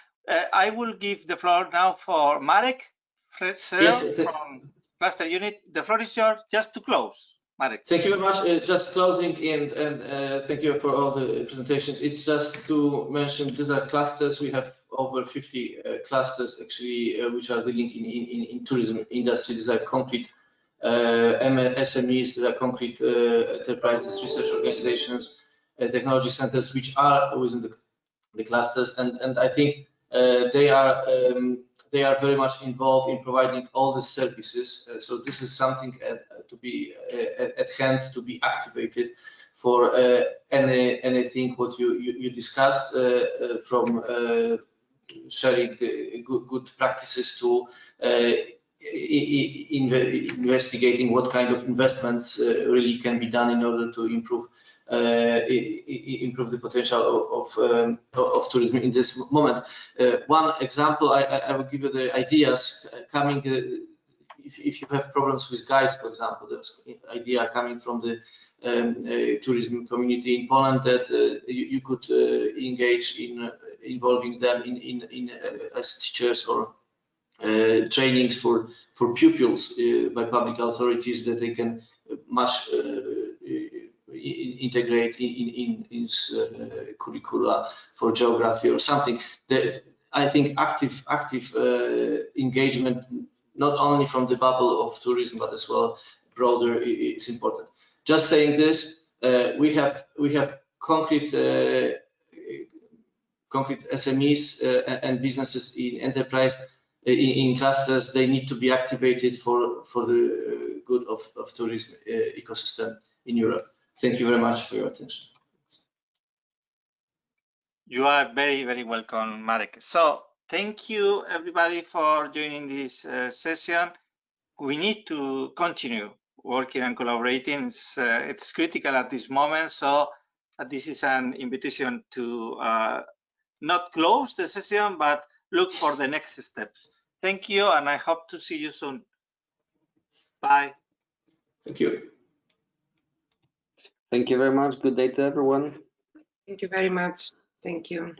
I will give the floor now for Marek Fresel from Cluster Unit. The floor is yours, just to close. Marek. Thank you very much. Just closing and thank you for all the presentations. It's just to mention these are clusters. We have over 50 clusters actually, which are dealing in tourism industry. These are concrete SMEs, these are concrete enterprises, research organizations, technology centers, which are within the clusters, and I think they are very much involved in providing all the services. So this is something to be at hand, to be activated for anything what you discussed, from sharing good practices to investigating what kind of investments really can be done in order to improve the potential of tourism in this moment. One example, I will give you the ideas coming. If you have problems with guides, for example, there's an idea coming from the tourism community in Poland that you could engage in involving them in as teachers or trainings for pupils by public authorities, that they can much integrate in curricula for geography or something. That I think active engagement, not only from the bubble of tourism but as well broader, is important. Just saying this, we have concrete SMEs and businesses in enterprise in clusters. They need to be activated for the good of tourism ecosystem in Europe. Thank you very much for your attention. You are very, very welcome, Marek. So thank you, everybody, for joining this session. We need to continue working and collaborating. It's critical at this moment. So this is an invitation to not close the session, but look for the next steps. Thank you, and I hope to see you soon. Bye. Thank you. Thank you very much. Good day to everyone. Thank you very much. Thank you.